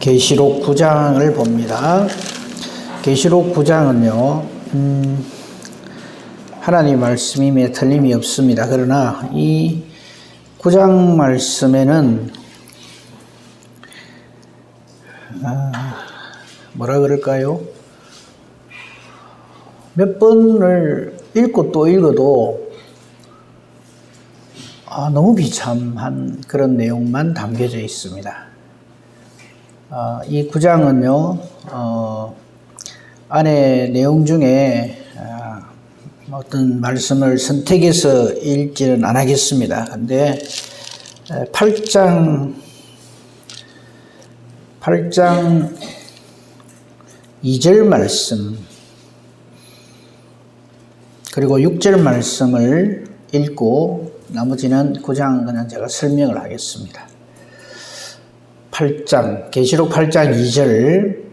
계시록 9장을 봅니다. 계시록 9장은요, 하나님 말씀임에 틀림이 없습니다. 그러나 이 9장 말씀에는 뭐라 그럴까요? 몇 번을 읽고 또 읽어도 너무 비참한 그런 내용만 담겨져 있습니다. 이 9장은요, 안에 내용 중에 어떤 말씀을 선택해서 읽지는 안 하겠습니다. 근데 8장 2절 말씀, 그리고 6절 말씀을 읽고 나머지는 9장 그냥 제가 설명을 하겠습니다. 계시록 8장 2절,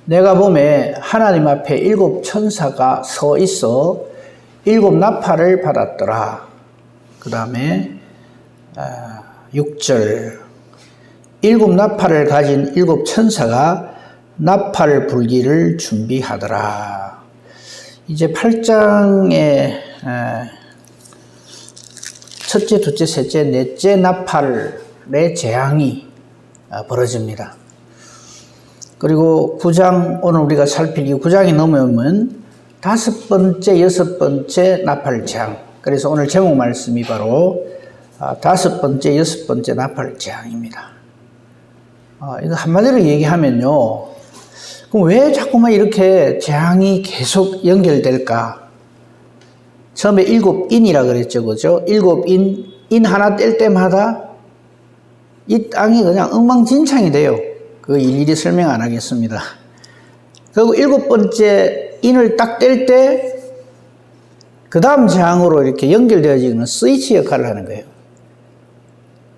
내가 보매 하나님 앞에 7 천사가 서 있어 7 나팔을 받았더라. 그 다음에 6절, 7 나팔을 가진 7 천사가 나팔 불기를 준비하더라. 이제 8장에 첫째, 둘째, 셋째, 넷째 나팔의 재앙이 벌어집니다. 그리고 9장, 오늘 우리가 살필 이 9장이 넘으면 5번째, 6번째 나팔 재앙. 그래서 오늘 제목 말씀이 바로 5번째, 6번째 나팔 재앙입니다. 이거 한마디로 얘기하면요, 그럼 왜 자꾸만 이렇게 재앙이 계속 연결될까? 처음에 7인이라 그랬죠, 그죠? 7인, 인 하나 뗄 때마다 이 땅이 그냥 엉망진창이 돼요. 그거 일일이 설명 안 하겠습니다. 그리고 7번째 인을 딱 뗄 때, 그 다음 재앙으로 이렇게 연결되어지는 스위치 역할을 하는 거예요.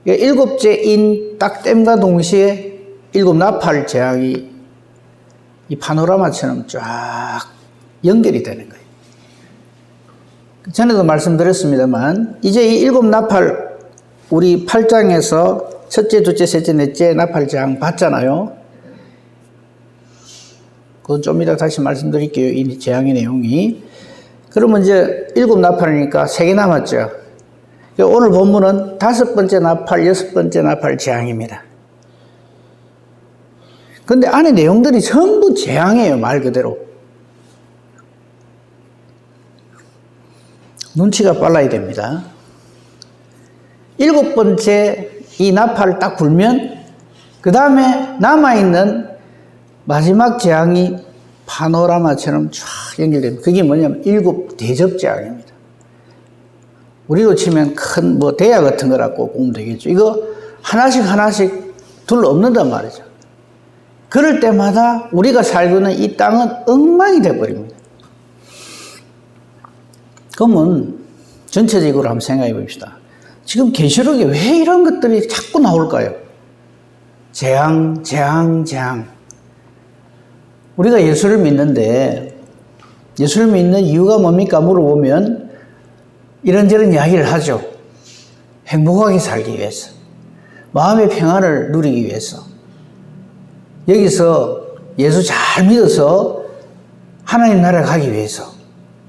7째 인 딱 땜과 동시에 7 나팔 재앙이 이 파노라마처럼 쫙 연결이 되는 거예요. 전에도 말씀드렸습니다만, 이제 이 7 나팔, 우리 8장에서 첫째, 둘째, 셋째, 넷째 나팔 재앙 봤잖아요. 그건 좀 이따 다시 말씀드릴게요. 이 재앙의 내용이. 그러면 이제 7 나팔이니까 3개 남았죠. 오늘 본문은 5번째 나팔, 6번째 나팔 재앙입니다. 근데 안에 내용들이 전부 재앙이에요, 말 그대로. 눈치가 빨라야 됩니다. 7번째 이 나팔을 딱 불면, 그 다음에 남아있는 마지막 재앙이 파노라마처럼 쫙 연결됩니다. 그게 뭐냐면 7 대접 재앙입니다. 우리로 치면 큰 대야 같은 거라고 보면 되겠죠. 이거 하나씩 둘러 엎는단 말이죠. 그럴 때마다 우리가 살고 있는 이 땅은 엉망이 되어버립니다. 그러면 전체적으로 한번 생각해 봅시다. 지금 계시록에 왜 이런 것들이 자꾸 나올까요? 재앙. 우리가 예수를 믿는데, 예수를 믿는 이유가 뭡니까? 물어보면 이런저런 이야기를 하죠. 행복하게 살기 위해서, 마음의 평안을 누리기 위해서, 여기서 예수 잘 믿어서 하나님 나라에 가기 위해서,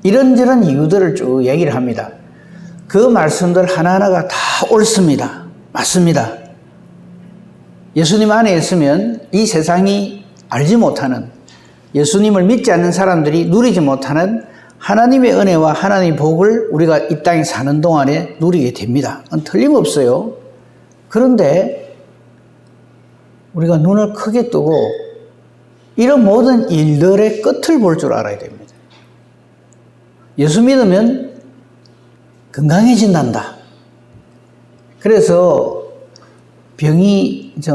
이런저런 이유들을 쭉 얘기를 합니다. 그 말씀들 하나하나가 다 옳습니다. 맞습니다. 예수님 안에 있으면 이 세상이 알지 못하는, 예수님을 믿지 않는 사람들이 누리지 못하는 하나님의 은혜와 하나님의 복을 우리가 이 땅에 사는 동안에 누리게 됩니다. 틀림없어요. 그런데 우리가 눈을 크게 뜨고 이런 모든 일들의 끝을 볼 줄 알아야 됩니다. 예수 믿으면 건강해진단다. 그래서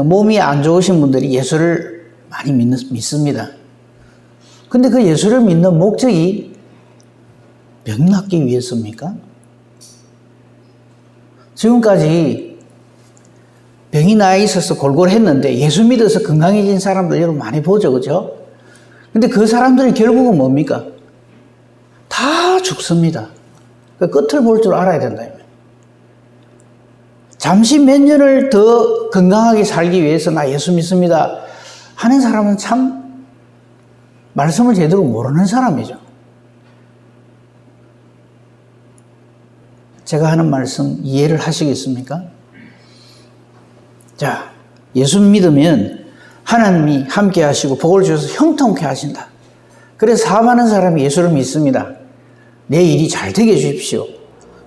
몸이 안 좋으신 분들이 예수를 많이 믿습니다. 근데 그 예수를 믿는 목적이 병 낫기 위해서입니까? 지금까지 병이 나 있어서 골골했는데 예수 믿어서 건강해진 사람들 여러분 많이 보죠, 그죠? 근데 그 사람들이 결국은 뭡니까? 다 죽습니다. 그 끝을 볼 줄 알아야 된다. 잠시 몇 년을 더 건강하게 살기 위해서 나 예수 믿습니다 하는 사람은 참 말씀을 제대로 모르는 사람이죠. 제가 하는 말씀 이해를 하시겠습니까? 자, 예수 믿으면 하나님이 함께 하시고 복을 주셔서 형통케 하신다. 그래서 사업하는 사람이 예수를 믿습니다. 내 일이 잘 되게 해주십시오.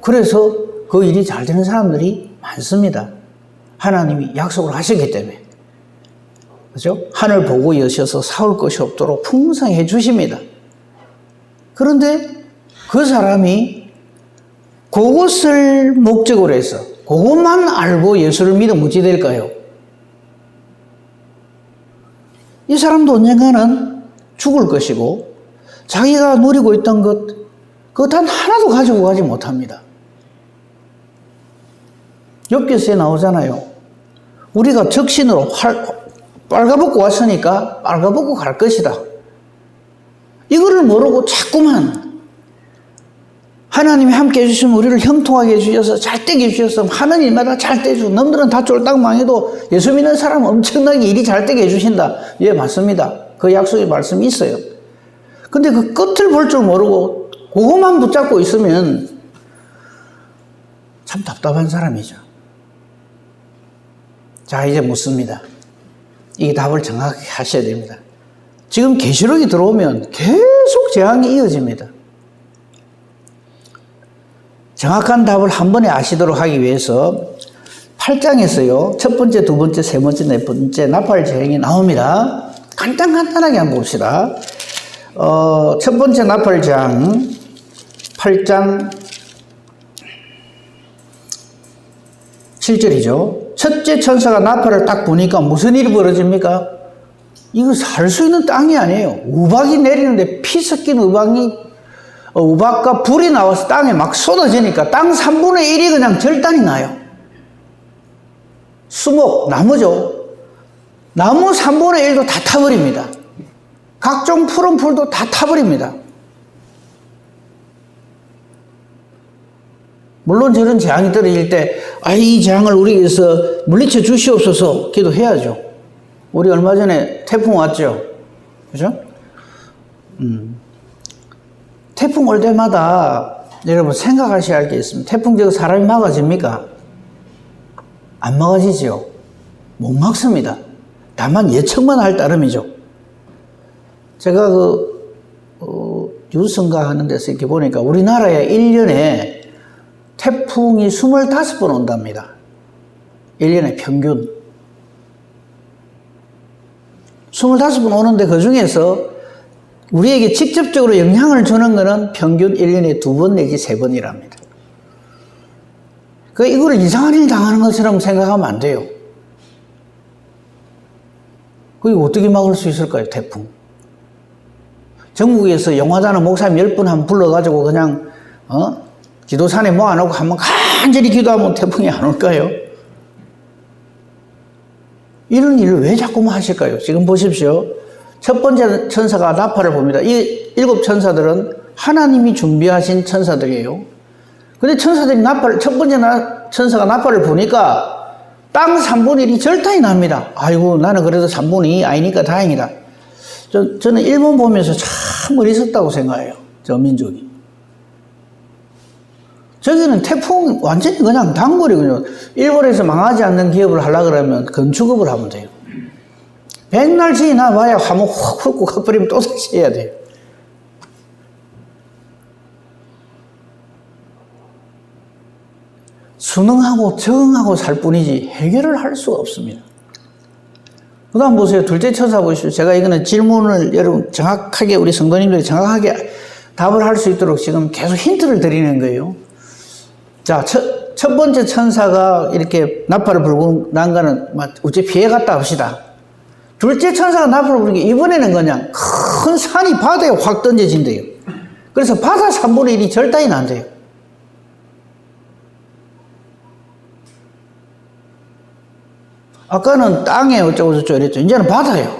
그래서 그 일이 잘 되는 사람들이 많습니다. 하나님이 약속을 하셨기 때문에. 그죠? 하늘 보고 여셔서 사올 것이 없도록 풍성히 해주십니다. 그런데 그 사람이 그것을 목적으로 해서 그것만 알고 예수를 믿으면 어찌 될까요? 이 사람도 언젠가는 죽을 것이고 자기가 누리고 있던 것, 그거 단 하나도 가지고 가지 못합니다. 욥기서에 나오잖아요. 우리가 적신으로 빨가벗고 왔으니까 빨가벗고 갈 것이다. 이거를 모르고 자꾸만 하나님이 함께 해주시면 우리를 형통하게 해주셔서 잘되게 해주셔서 하는 일마다 잘되게 해주고 놈들은 다 쫄딱 망해도 예수 믿는 사람은 엄청나게 일이 잘되게 해주신다. 예, 맞습니다. 그 약속의 말씀이 있어요. 근데 그 끝을 볼 줄 모르고 그것만 붙잡고 있으면 참 답답한 사람이죠. 자, 이제 묻습니다. 이게 답을 정확하게 하셔야 됩니다. 지금 계시록이 들어오면 계속 재앙이 이어집니다. 정확한 답을 한 번에 아시도록 하기 위해서 8장에서요. 첫 번째, 두 번째, 세 번째, 네 번째 나팔 재앙이 나옵니다. 간단하게 한번 봅시다. 첫 번째 나팔 재앙 8장 7절이죠. 첫째 천사가 나팔을 딱 부니까 무슨 일이 벌어집니까? 이거 살 수 있는 땅이 아니에요. 우박이 내리는데 피 섞인 우박과 불이 나와서 땅에 막 쏟아지니까 땅 3분의 1이 그냥 절단이 나요. 수목, 나무죠. 나무 3분의 1도 다 타버립니다. 각종 푸른 풀도 다 타버립니다. 물론 저런 재앙이 떨어질 때, 이 재앙을 우리에게서 물리쳐 주시옵소서 기도해야죠. 우리 얼마 전에 태풍 왔죠. 그죠? 태풍 올 때마다 여러분 생각하셔야 할 게 있습니다. 태풍 저거 사람이 막아집니까? 안 막아지죠. 못 막습니다. 다만 예측만 할 따름이죠. 제가 유성가 하는 데서 이렇게 보니까 우리나라에 1년에 태풍이 25번 온답니다. 1년에 평균. 25번 오는데 그 중에서 우리에게 직접적으로 영향을 주는 것은 평균 1년에 2번 내지 3번이랍니다. 그러니까 이거를 이상한 일 당하는 것처럼 생각하면 안 돼요. 그게 어떻게 막을 수 있을까요, 태풍? 전국에서 영화단은 목사님 10분 한번 불러가지고 그냥, 기도산에 모아놓고 한번 간절히 기도하면 태풍이 안 올까요? 이런 일을 왜 자꾸만 하실까요? 지금 보십시오. 첫 번째 천사가 나팔을 봅니다. 이 7 천사들은 하나님이 준비하신 천사들이에요. 근데 천사들이 첫 번째 천사가 나팔을 부니까 땅 3분의 1이 절단이 납니다. 아이고, 나는 그래도 3분의 2 아니니까 다행이다. 저는 일본 보면서 참 어리석다고 생각해요. 저 민족이. 저기는 태풍 완전히 그냥 단골이군요. 일본에서 망하지 않는 기업을 하려고 그러면 건축업을 하면 돼요. 백날 지나 봐야 한번 확 훑고 가버리면 또 다시 해야 돼요. 순응하고 적응하고 살 뿐이지 해결을 할 수가 없습니다. 그 다음 보세요. 둘째 천사 보십시오. 제가 이거는 질문을 여러분 정확하게 우리 성도님들이 정확하게 답을 할 수 있도록 지금 계속 힌트를 드리는 거예요. 자, 첫 번째 천사가 이렇게 나팔을 불고 난 거는 어째 피해갔다 합시다. 둘째 천사가 나팔을 부르니까 이번에는 그냥 큰 산이 바다에 확 던져진대요. 그래서 바다 3분의 1이 절단이 난대요. 아까는 땅에 어쩌고저쩌고 이랬죠. 이제는 바다예요.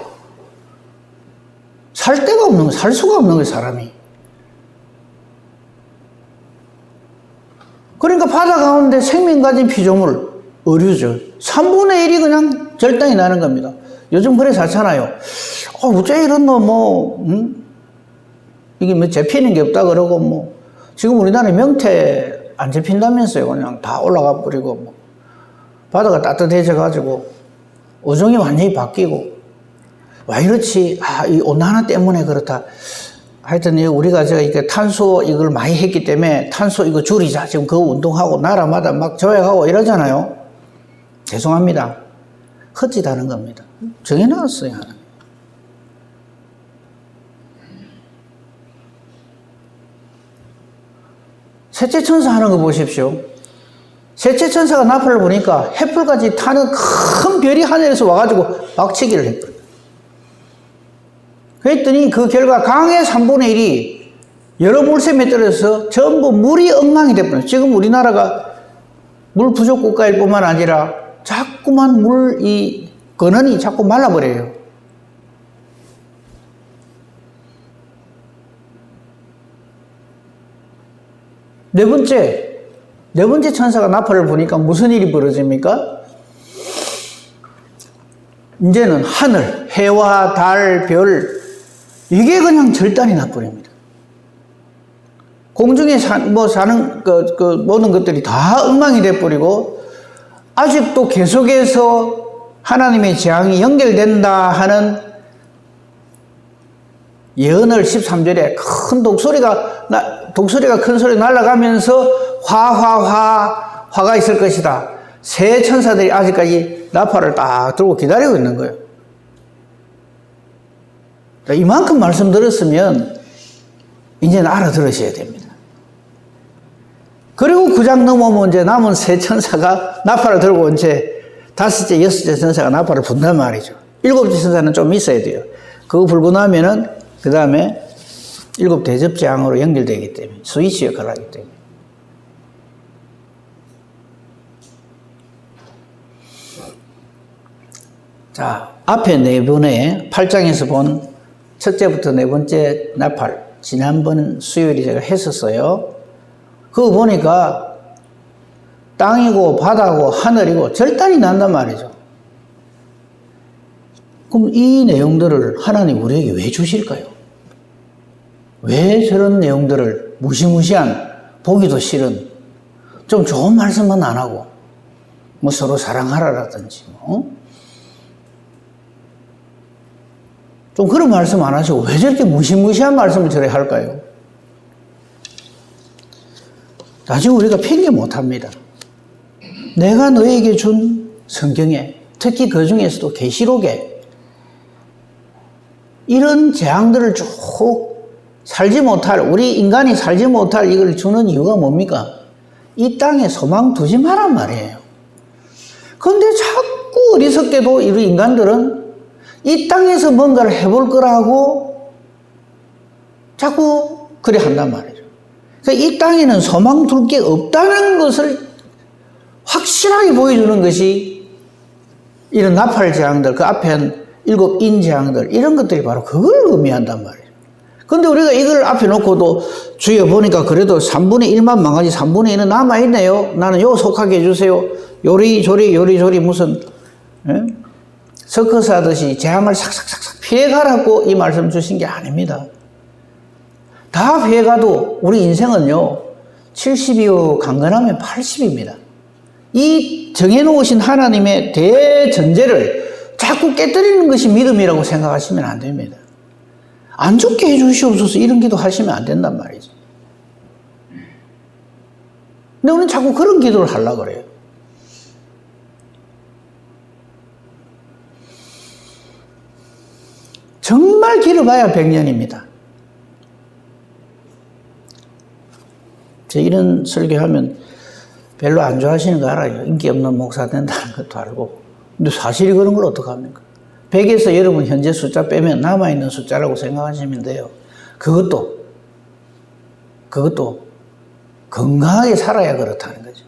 살 데가 없는 거예요. 살 수가 없는 거예요, 사람이. 그러니까 바다 가운데 생명 가진 피조물, 의류죠. 3분의 1이 그냥 절단이 나는 겁니다. 요즘 그래서 하잖아요. 어째 이런 이게 뭐 잡히는 게 없다 그러고 뭐. 지금 우리나라 명태 안 잡힌다면서요. 그냥 다 올라가 버리고 뭐. 바다가 따뜻해져 가지고 어종이 완전히 바뀌고. 왜 이렇지? 이 온난화 때문에 그렇다. 하여튼 우리가 이렇게 탄소 이걸 많이 했기 때문에 탄소 이거 줄이자. 지금 그 운동하고 나라마다 막 조약하고 이러잖아요. 죄송합니다. 헛짓하는 겁니다. 정해놨어요. 하나님. 셋째 천사 하는 거 보십시오. 셋째 천사가 나팔을 부니까 횃불까지 타는 큰 별이 하늘에서 와가지고 박치기를 했거든요. 그랬더니 그 결과 강의 3분의 1이 여러 물샘에 떨어져서 전부 물이 엉망이 돼버려요. 지금 우리나라가 물 부족 국가일 뿐만 아니라 자꾸만 근원이 자꾸 말라버려요. 네 번째 천사가 나팔을 부니까 무슨 일이 벌어집니까? 이제는 하늘, 해와 달, 별, 이게 그냥 절단이 나버립니다. 공중에 사는 모든 것들이 다 엉망이 돼버리고, 아직도 계속해서 하나님의 재앙이 연결된다 하는 예언을 13절에 큰 독수리가 큰 소리 날아가면서 화가 있을 것이다. 세 천사들이 아직까지 나팔을 딱 들고 기다리고 있는 거예요. 이만큼 말씀 들었으면 이제는 알아들으셔야 됩니다. 그리고 9장 넘어오면 이제 남은 세 천사가 나팔을 들고 이제 다섯째, 여섯째 천사가 나팔을 분단 말이죠. 일곱째 천사는 좀 있어야 돼요. 그거 불고 나면은 그 다음에 일곱 대접 재앙으로 연결되기 때문에 스위치 역할을 하기 때문에. 자, 앞에 네 번에 8장에서 본 첫째부터 네 번째 나팔, 지난번 수요일에 제가 했었어요. 그거 보니까 땅이고 바다고 하늘이고 절단이 난단 말이죠. 그럼 이 내용들을 하나님 우리에게 왜 주실까요? 왜 저런 내용들을 무시무시한, 보기도 싫은, 좀 좋은 말씀만 안 하고, 뭐 서로 사랑하라라든지, 좀 그런 말씀 안 하시고 왜 저렇게 무시무시한 말씀을 저래 할까요? 나중에 우리가 핑계 못 합니다. 내가 너에게 준 성경에, 특히 그 중에서도 계시록에 이런 재앙들을 쭉 우리 인간이 살지 못할 이걸 주는 이유가 뭡니까? 이 땅에 소망 두지 마란 말이에요. 그런데 자꾸 어리석게도 우리 인간들은 이 땅에서 뭔가를 해볼 거라고 자꾸 그래 한단 말이죠. 그러니까 이 땅에는 소망 둘 게 없다는 것을 확실하게 보여주는 것이 이런 나팔 재앙들, 그 앞에 한 7인 재앙들, 이런 것들이 바로 그걸 의미한단 말이에요. 근데 우리가 이걸 앞에 놓고도 주여 보니까 그래도 3분의 1만 망하지 3분의 1은 남아있네요. 나는 요 속하게 해주세요. 요리조리 무슨 서커스 하듯이 재앙을 삭삭삭삭 피해가라고 이 말씀 주신 게 아닙니다. 다 피해가도 우리 인생은요 70이요 강건하면 80입니다. 이 정해놓으신 하나님의 대전제를 자꾸 깨뜨리는 것이 믿음이라고 생각하시면 안 됩니다. 안 죽게 해주시옵소서 이런 기도 하시면 안 된단 말이죠. 근데 우리는 자꾸 그런 기도를 하려고 그래요. 정말 길어봐야 100년입니다. 이런 설교하면 별로 안 좋아하시는 거 알아요. 인기 없는 목사 된다는 것도 알고. 근데 사실이 그런 걸 어떡합니까? 100에서 여러분 현재 숫자 빼면 남아있는 숫자라고 생각하시면 돼요. 그것도 건강하게 살아야 그렇다는 거죠.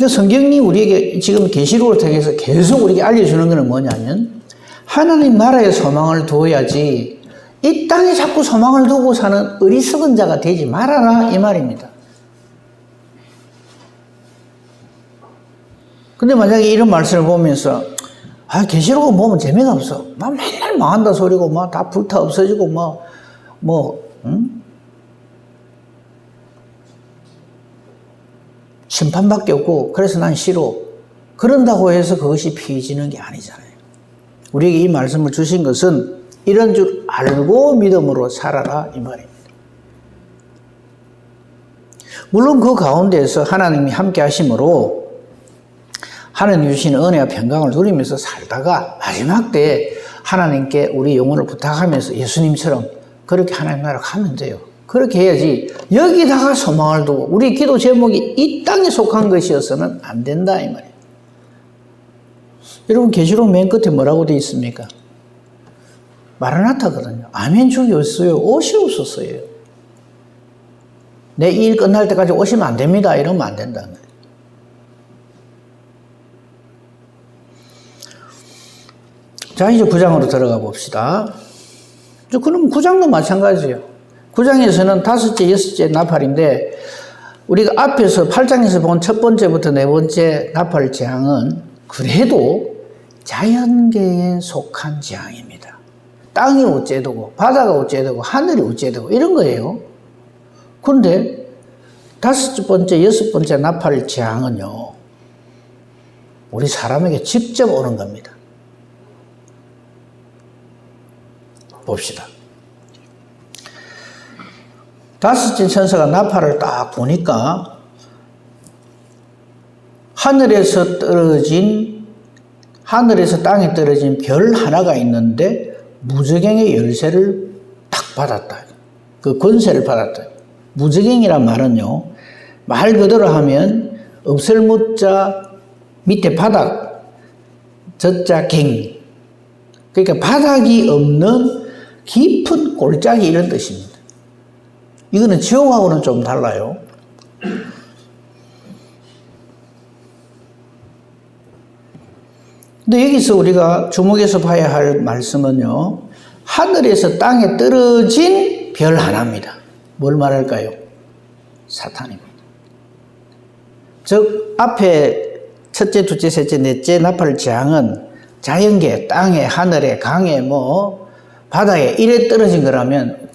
성경이 우리에게 지금 계시록을 통해서 계속 우리에게 알려주는 것은 뭐냐면 하나님 나라에 소망을 두어야지 이 땅에 자꾸 소망을 두고 사는 어리석은 자가 되지 말아라 이 말입니다. 근데 만약에 이런 말씀을 보면서 계시록은 보면 재미가 없어. 막 맨날 망한다 소리고 막 다 불타 없어지고 심판밖에 없고 그래서 난 싫어. 그런다고 해서 그것이 피해지는 게 아니잖아요. 우리에게 이 말씀을 주신 것은 이런 줄 알고 믿음으로 살아라 이 말입니다. 물론 그 가운데에서 하나님이 함께 하심으로 하나님 주시는 은혜와 평강을 누리면서 살다가 마지막 때에 하나님께 우리 영혼을 부탁하면서 예수님처럼 그렇게 하나님 나라 가면 돼요. 그렇게 해야지 여기다가 소망을 두고 우리 기도 제목이 이 땅에 속한 것이어서는 안 된다 이 말이에요. 여러분 계시록 맨 끝에 뭐라고 되어 있습니까? 마라나타거든요. 아멘 주기 없어요. 옷이 없었어요. 내 일 끝날 때까지 오시면 안 됩니다. 이러면 안 된다는 거예요. 자, 이제 9장으로 들어가 봅시다. 그럼 9장도 마찬가지예요. 9장에서는 5째, 6째 나팔인데 우리가 앞에서 8장에서 본 첫 번째부터 네 번째 나팔 재앙은 그래도 자연계에 속한 재앙입니다. 땅이 어째되고 바다가 어째되고 하늘이 어째되고 이런 거예요. 그런데 5번째, 6번째 나팔 재앙은요, 우리 사람에게 직접 오는 겁니다. 봅시다. 5째 천사가 나팔을 딱 보니까 하늘에서 땅에 떨어진 별 하나가 있는데 무저갱의 열쇠를 딱 받았다. 그 권세를 받았다. 무저갱이란 말은요, 말 그대로 하면 없을 무자 밑에 바닥, 저자 갱. 그러니까 바닥이 없는 깊은 골짜기 이런 뜻입니다. 이거는 지옥하고는 좀 달라요. 근데 여기서 우리가 주목해서 봐야 할 말씀은요, 하늘에서 땅에 떨어진 별 하나입니다. 뭘 말할까요? 사탄입니다. 즉 앞에 첫째, 둘째, 셋째, 넷째 나팔 재앙은 자연계, 땅에, 하늘에, 강에, 바다에 이래 떨어진 거라면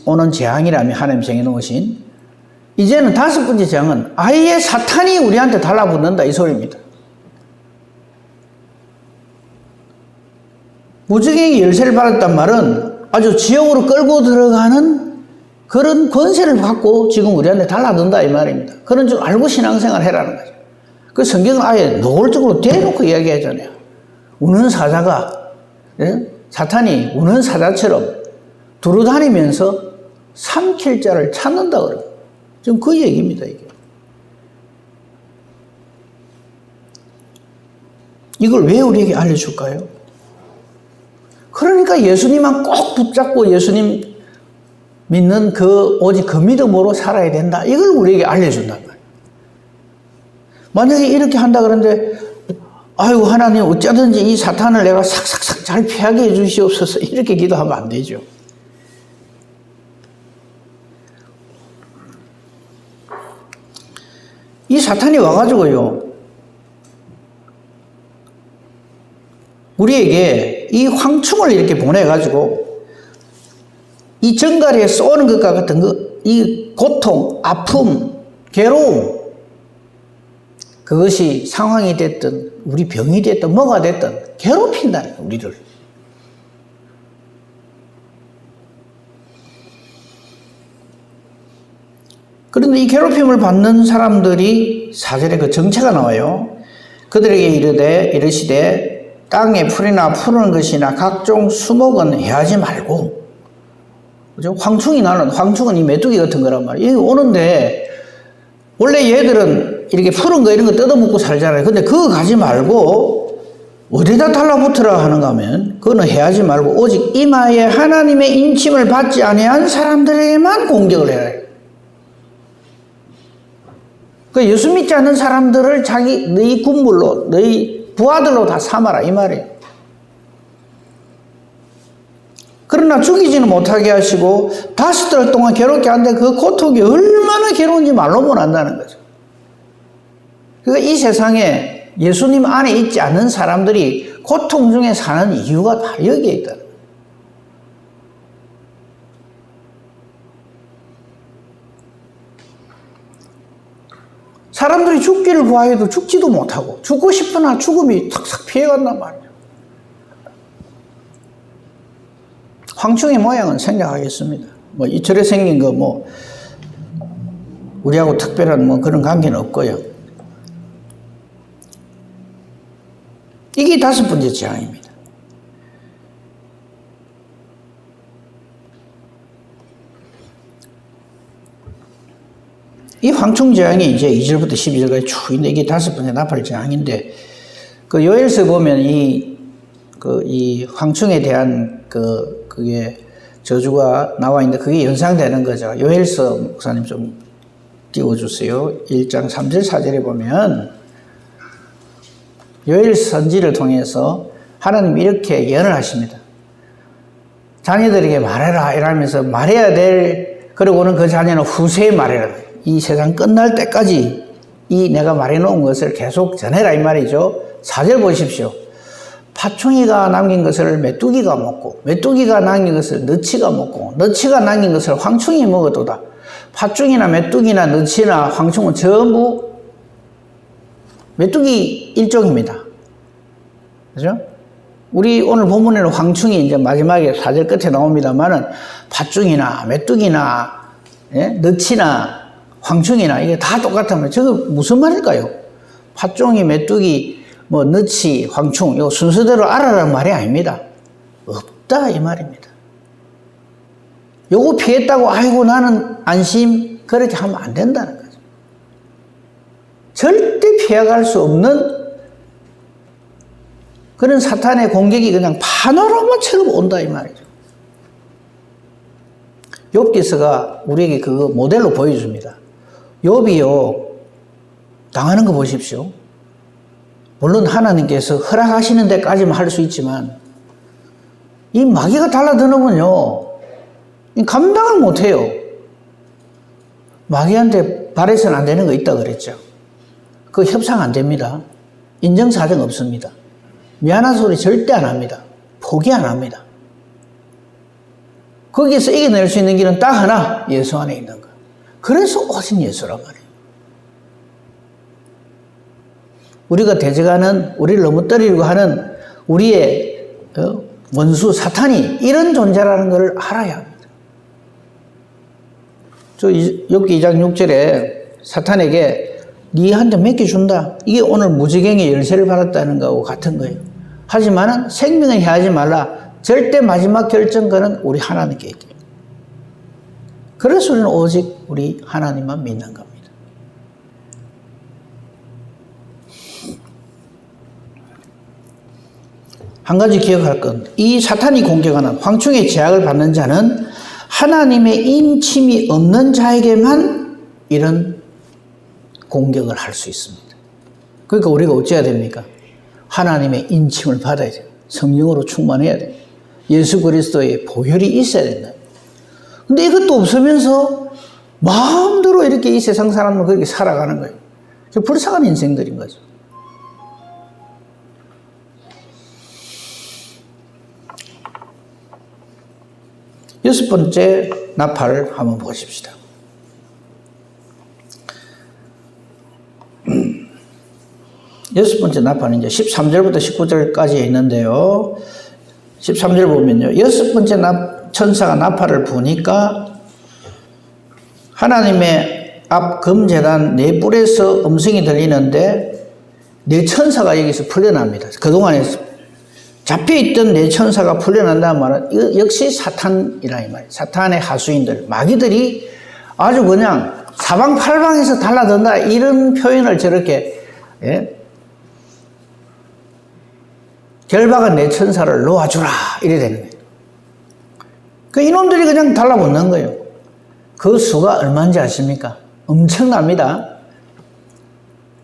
오는 재앙이라면 하나님 정해놓으신, 이제는 5번째 재앙은 아예 사탄이 우리한테 달라붙는다 이 소리입니다. 무저갱이 열쇠를 받았단 말은 아주 지옥으로 끌고 들어가는 그런 권세를 갖고 지금 우리한테 달라든다 이 말입니다. 그런 줄 알고 신앙생활 해라는 거죠. 그 성경은 아예 노골적으로 대놓고 이야기하잖아요. 우는 사자가, 사탄이 우는 사자처럼 두루다니면서 삼킬 자를 찾는다 그래요. 지금 그 얘기입니다, 이게. 이걸 왜 우리에게 알려줄까요? 그러니까 예수님만 꼭 붙잡고 예수님 믿는 오직 그 믿음으로 살아야 된다. 이걸 우리에게 알려준단 말이에요. 만약에 이렇게 한다 그러는데, 아이고, 하나님 어쩌든지 이 사탄을 내가 삭삭삭 잘 피하게 해주시옵소서. 이렇게 기도하면 안 되죠. 이 사탄이 와가지고요, 우리에게 이 황충을 이렇게 보내가지고 이 정갈에 쏘는 것과 같은 이 고통, 아픔, 괴로움, 그것이 상황이 됐든 우리 병이 됐든 뭐가 됐든 괴롭힌다는 거예요, 우리를. 그런데 이 괴롭힘을 받는 사람들이 4절에 그 정체가 나와요. 그들에게 이르시되 땅에 풀이나 푸른 것이나 각종 수목은 해하지 말고, 그죠? 황충은 이 메뚜기 같은 거란 말이에요. 여기 오는데 원래 얘들은 이렇게 푸른 거 이런 거 뜯어먹고 살잖아요. 근데 그거 가지 말고 어디다 달라붙으라 하는가 하면 그거는 해하지 말고 오직 이마에 하나님의 인침을 받지 아니한 사람들에게만 공격을 해라. 그 예수 믿지 않는 사람들을 너희 군물로, 너희 부하들로 다 삼아라 이 말이에요. 그러나 죽이지는 못하게 하시고 5달 동안 괴롭게 하는데 그 고통이 얼마나 괴로운지 말로 못 한다는 거죠. 그러니까 이 세상에 예수님 안에 있지 않는 사람들이 고통 중에 사는 이유가 다 여기에 있다. 사람들이 죽기를 구하여도 죽지도 못하고 죽고 싶으나 죽음이 탁탁 피해간단 말이에요. 황충의 모양은 생략하겠습니다. 뭐 이철에 생긴 거 뭐 우리하고 특별한 뭐 그런 관계는 없고요. 이게 5번째 재앙입니다. 이 황충 재앙이 이제 2절부터 12절까지 쭉 있는데 이게 5번째 나팔 재앙인데 그 요엘서 보면 이 황충에 대한 그게 저주가 나와 있는데 그게 연상되는 거죠. 요엘서 목사님 좀 띄워주세요. 1장 3절 4절에 보면 요엘 선지를 통해서 하나님이 이렇게 예언을 하십니다. 자녀들에게 말해라 이러면서 말해야 될, 그리고는 그 자녀는 후세에 말해라. 이 세상 끝날 때까지 이 내가 말해놓은 것을 계속 전해라 이 말이죠. 4절 보십시오. 파충이가 남긴 것을 메뚜기가 먹고 메뚜기가 남긴 것을 너치가 먹고 너치가 남긴 것을 황충이 먹어도다. 파충이나 메뚜기나 너치나 황충은 전부 메뚜기 일종입니다. 그죠? 우리 오늘 본문에는 황충이 이제 마지막에 4절 끝에 나옵니다만은 팥충이나 메뚜기나 예? 너치나 황충이나 이게 다 똑같으면 저거 무슨 말일까요? 팥종이, 메뚜기, 뭐 너치, 황충 이거 순서대로 알아라는 말이 아닙니다. 없다 이 말입니다. 요거 피했다고 아이고 나는 안심 그렇게 하면 안 된다는 거죠. 절대 피해갈 수 없는 그런 사탄의 공격이 그냥 파노라마처럼 온다 이 말이죠. 욥기서가 우리에게 그거 모델로 보여줍니다. 욥이요 당하는 거 보십시오. 물론 하나님께서 허락하시는 데까지만 할 수 있지만 이 마귀가 달라드는군요. 감당을 못해요. 마귀한테 바래서는 안 되는 거 있다 그랬죠. 그거 협상 안 됩니다. 인정사정 없습니다. 미안한 소리 절대 안 합니다. 포기 안 합니다. 거기에서 이겨낼 수 있는 길은 딱 하나, 예수 안에 있는 거. 그래서 오직 예수란 말이에요. 우리가 대적하는, 우리를 넘어뜨리려고 하는 우리의 원수 사탄이 이런 존재라는 것을 알아야 합니다. 저 욥기 2장 6절에 사탄에게 니한테 맡겨준다. 이게 오늘 무지갱의 열쇠를 받았다는 거하고 같은 거예요. 하지만 생명을 해하지 말라. 절대 마지막 결정권은 우리 하나님께 있대요. 그래서 우리는 오직 우리 하나님만 믿는 겁니다. 한 가지 기억할 건, 이 사탄이 공격하는 황충의 제약을 받는 자는 하나님의 인침이 없는 자에게만 이런 공격을 할 수 있습니다. 그러니까 우리가 어찌해야 됩니까? 하나님의 인침을 받아야 돼요. 성령으로 충만해야 돼요. 예수 그리스도의 보혈이 있어야 된다. 근데 이것도 없으면서 마음대로 이렇게 이 세상 사람은 그렇게 살아가는 거예요. 불쌍한 인생들인 거죠. 여섯 번째 나팔을 한번 보십시다. 여섯 번째 나팔은 이제 13절부터 19절까지 있는데요. 13절 보면요. 여섯 번째 천사가 나팔을 부니까 하나님의 앞 금제단 네 뿔에서 음성이 들리는데 네 천사가 여기서 풀려납니다. 그동안에 잡혀있던 네 천사가 풀려난다는 말은 역시 사탄이라 이 말이에요. 사탄의 하수인들, 마귀들이 아주 그냥 사방팔방에서 달라든다 이런 표현을 저렇게 결박한 네 천사를 놓아주라 이래 되는 거예요. 그 이놈들이 그냥 달라붙는 거예요. 그 수가 얼마인지 아십니까? 엄청납니다.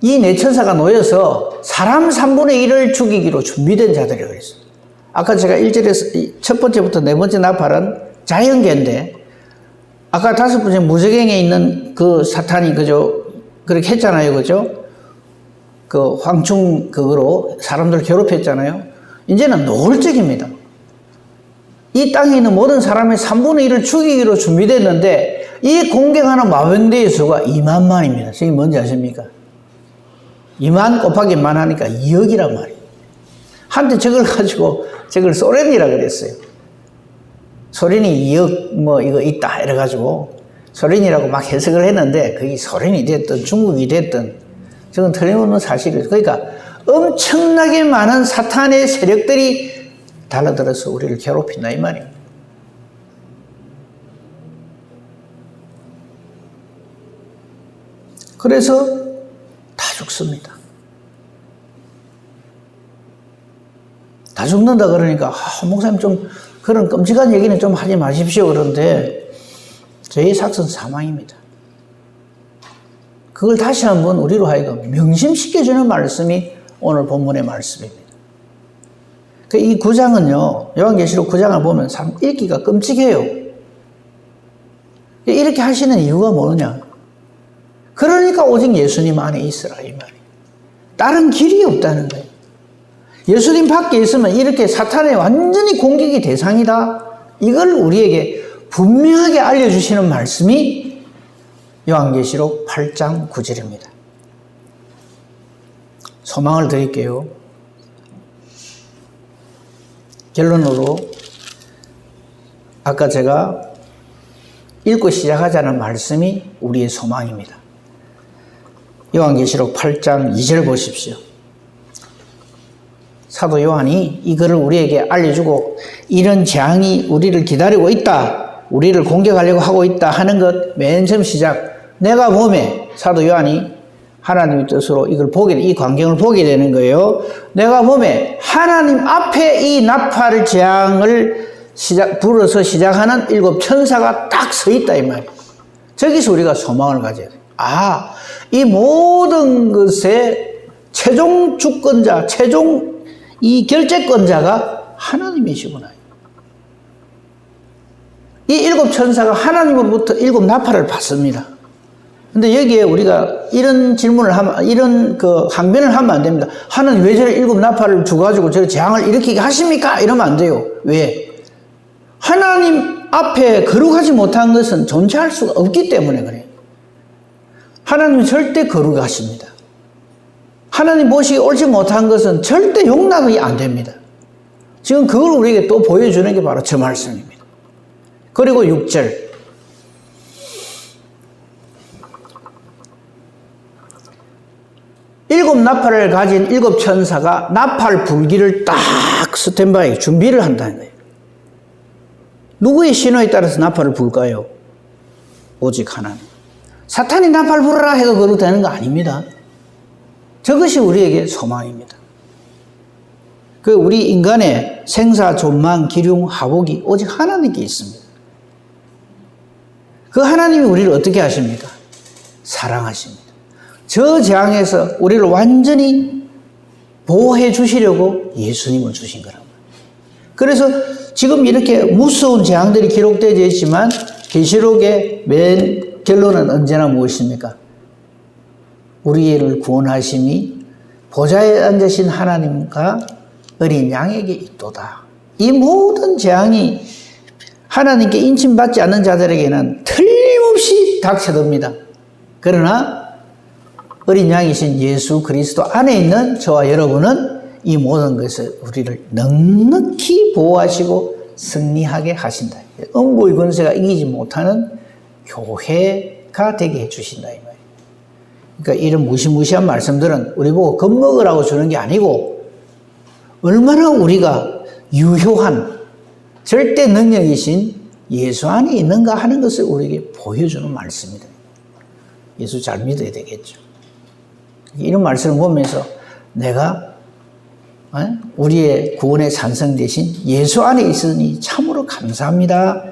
이 네 천사가 놓여서 사람 3분의 1을 죽이기로 준비된 자들이라고 그랬어요. 아까 제가 1절에서 첫 번째부터 네 번째 나팔은 자연계인데 아까 다섯 번째 무저갱에 있는 그 사탄이 그죠? 그렇게 했잖아요. 그죠? 그 황충 그거로 사람들 괴롭혔잖아요. 이제는 노골적입니다. 이 땅에 있는 모든 사람의 3분의 1을 죽이기로 준비됐는데 이 공격하는 마병대의 수가 2만만입니다. 저게 뭔지 아십니까? 2만 곱하기 만 하니까 2억이란 말이에요. 한때 저걸 가지고 저걸 소련이라 그랬어요. 소련이 2억 뭐 이거 있다 이래가지고 소련이라고 막 해석을 했는데 그게 소련이 됐든 중국이 됐든 저건 틀림없는 사실이에요. 그러니까 엄청나게 많은 사탄의 세력들이 달라들어서 우리를 괴롭힌다 이 말이에요. 그래서 다 죽습니다. 다 죽는다 그러니까 목사님 좀 그런 끔찍한 얘기는 좀 하지 마십시오. 그런데 저희 삭선 사망입니다. 그걸 다시 한번 우리로 하여금 명심시켜주는 말씀이 오늘 본문의 말씀입니다. 이 9장은요, 요한계시록 9장을 보면 참 읽기가 끔찍해요. 이렇게 하시는 이유가 뭐냐? 그러니까 오직 예수님 안에 있으라 이 말이에요. 다른 길이 없다는 거예요. 예수님 밖에 있으면 이렇게 사탄의 완전히 공격의 대상이다. 이걸 우리에게 분명하게 알려주시는 말씀이 요한계시록 8장 9절입니다. 소망을 드릴게요. 결론으로 아까 제가 읽고 시작하자는 말씀이 우리의 소망입니다. 요한계시록 8장 2절 보십시오. 사도 요한이 이거를 우리에게 알려주고 이런 재앙이 우리를 기다리고 있다, 우리를 공격하려고 하고 있다 하는 것 맨 처음 시작, 내가 보매 사도 요한이 하나님의 뜻으로 이걸 이 광경을 보게 되는 거예요. 내가 보매 하나님 앞에 이 나팔 재앙을 불어서 시작하는 7 천사가 딱 서 있다 이 말이에요. 저기서 우리가 소망을 가져야 돼요. 이 모든 것의 최종 주권자, 최종 이 결재권자가 하나님이시구나. 이 7 천사가 하나님으로부터 7 나팔을 받습니다. 근데 여기에 우리가 이런 질문을 하면, 이런 항변을 하면 안 됩니다. 하나님 왜 저래 7 나팔을 주가지고 저래 재앙을 일으키게 하십니까? 이러면 안 돼요. 왜? 하나님 앞에 거룩하지 못한 것은 존재할 수가 없기 때문에 그래요. 하나님은 절대 거룩하십니다. 하나님 보시기 옳지 못한 것은 절대 용납이 안 됩니다. 지금 그걸 우리에게 또 보여주는 게 바로 저 말씀입니다. 그리고 6절. 일곱 나팔을 가진 7 천사가 나팔 불기를 딱 스탠바이 준비를 한다는 거예요. 누구의 신호에 따라서 나팔을 불까요? 오직 하나님. 사탄이 나팔 불어라 해도 그러고 되는 거 아닙니다. 저것이 우리에게 소망입니다. 우리 인간의 생사, 존망, 기륭, 하복이 오직 하나님께 있습니다. 그 하나님이 우리를 어떻게 하십니까? 사랑하십니다. 저 재앙에서 우리를 완전히 보호해 주시려고 예수님을 주신 거란 말이에요. 그래서 지금 이렇게 무서운 재앙들이 기록되어 있지만 계시록의 맨 결론은 언제나 무엇입니까? 우리를 구원하심이 보좌에 앉으신 하나님과 어린 양에게 있도다. 이 모든 재앙이 하나님께 인침받지 않는 자들에게는 틀림없이 닥쳐듭니다. 그러나 어린 양이신 예수 그리스도 안에 있는 저와 여러분은 이 모든 것을 우리를 넉넉히 보호하시고 승리하게 하신다. 음부의 권세가 이기지 못하는 교회가 되게 해주신다 이 말이에요. 그러니까 이런 무시무시한 말씀들은 우리 보고 겁먹으라고 주는 게 아니고 얼마나 우리가 유효한 절대 능력이신 예수 안에 있는가 하는 것을 우리에게 보여주는 말씀입니다. 예수 잘 믿어야 되겠죠. 이런 말씀을 보면서 내가 우리의 구원의 산성 대신 예수 안에 있으니 참으로 감사합니다.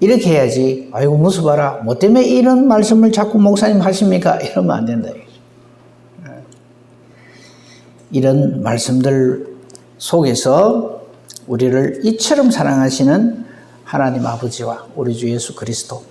이렇게 해야지. 아이고 무서워라. 뭐 때문에 이런 말씀을 자꾸 목사님 하십니까? 이러면 안 된다. 이런 말씀들 속에서 우리를 이처럼 사랑하시는 하나님 아버지와 우리 주 예수 그리스도,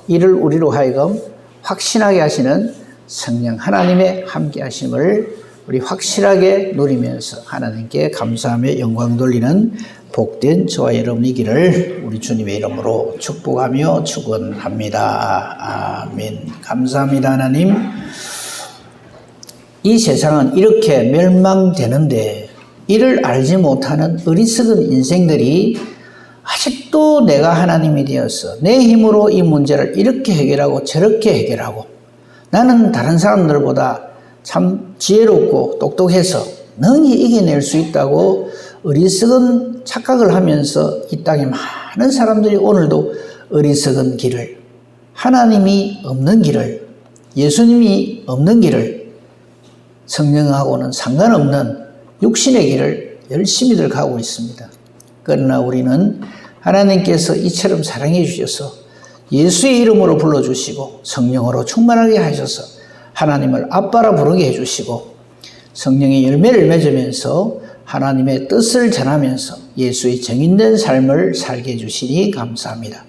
이를 우리로 하여금 확신하게 하시는 성령 하나님의 함께 하심을 우리 확실하게 누리면서 하나님께 감사하며 영광 돌리는 복된 저와 여러분이기를 우리 주님의 이름으로 축복하며 축원합니다. 아멘. 감사합니다, 하나님. 이 세상은 이렇게 멸망되는데 이를 알지 못하는 어리석은 인생들이 아직도 내가 하나님이 되어서 내 힘으로 이 문제를 이렇게 해결하고 저렇게 해결하고 나는 다른 사람들보다 참 지혜롭고 똑똑해서 능히 이겨낼 수 있다고 어리석은 착각을 하면서 이 땅에 많은 사람들이 오늘도 어리석은 길을, 하나님이 없는 길을, 예수님이 없는 길을, 성령하고는 상관없는 육신의 길을 열심히들 가고 있습니다. 그러나 우리는 하나님께서 이처럼 사랑해 주셔서 예수의 이름으로 불러주시고 성령으로 충만하게 하셔서 하나님을 아빠라 부르게 해주시고 성령의 열매를 맺으면서 하나님의 뜻을 전하면서 예수의 정인된 삶을 살게 해주시니 감사합니다.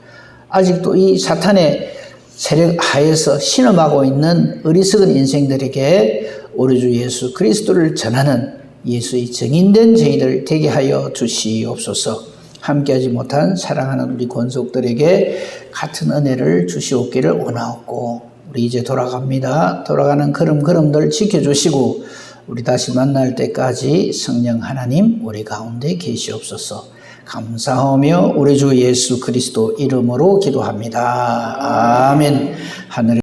아직도 이 사탄의 세력 하에서 신음하고 있는 어리석은 인생들에게 우리 주 예수 그리스도를 전하는 예수의 정인된 저희들 되게 하여 주시옵소서. 함께하지 못한 사랑하는 우리 권속들에게 같은 은혜를 주시옵기를 원하옵고 우리 이제 돌아갑니다. 돌아가는 걸음걸음들 지켜주시고 우리 다시 만날 때까지 성령 하나님 우리 가운데 계시옵소서. 감사하며 우리 주 예수 그리스도 이름으로 기도합니다. 아멘. 하늘에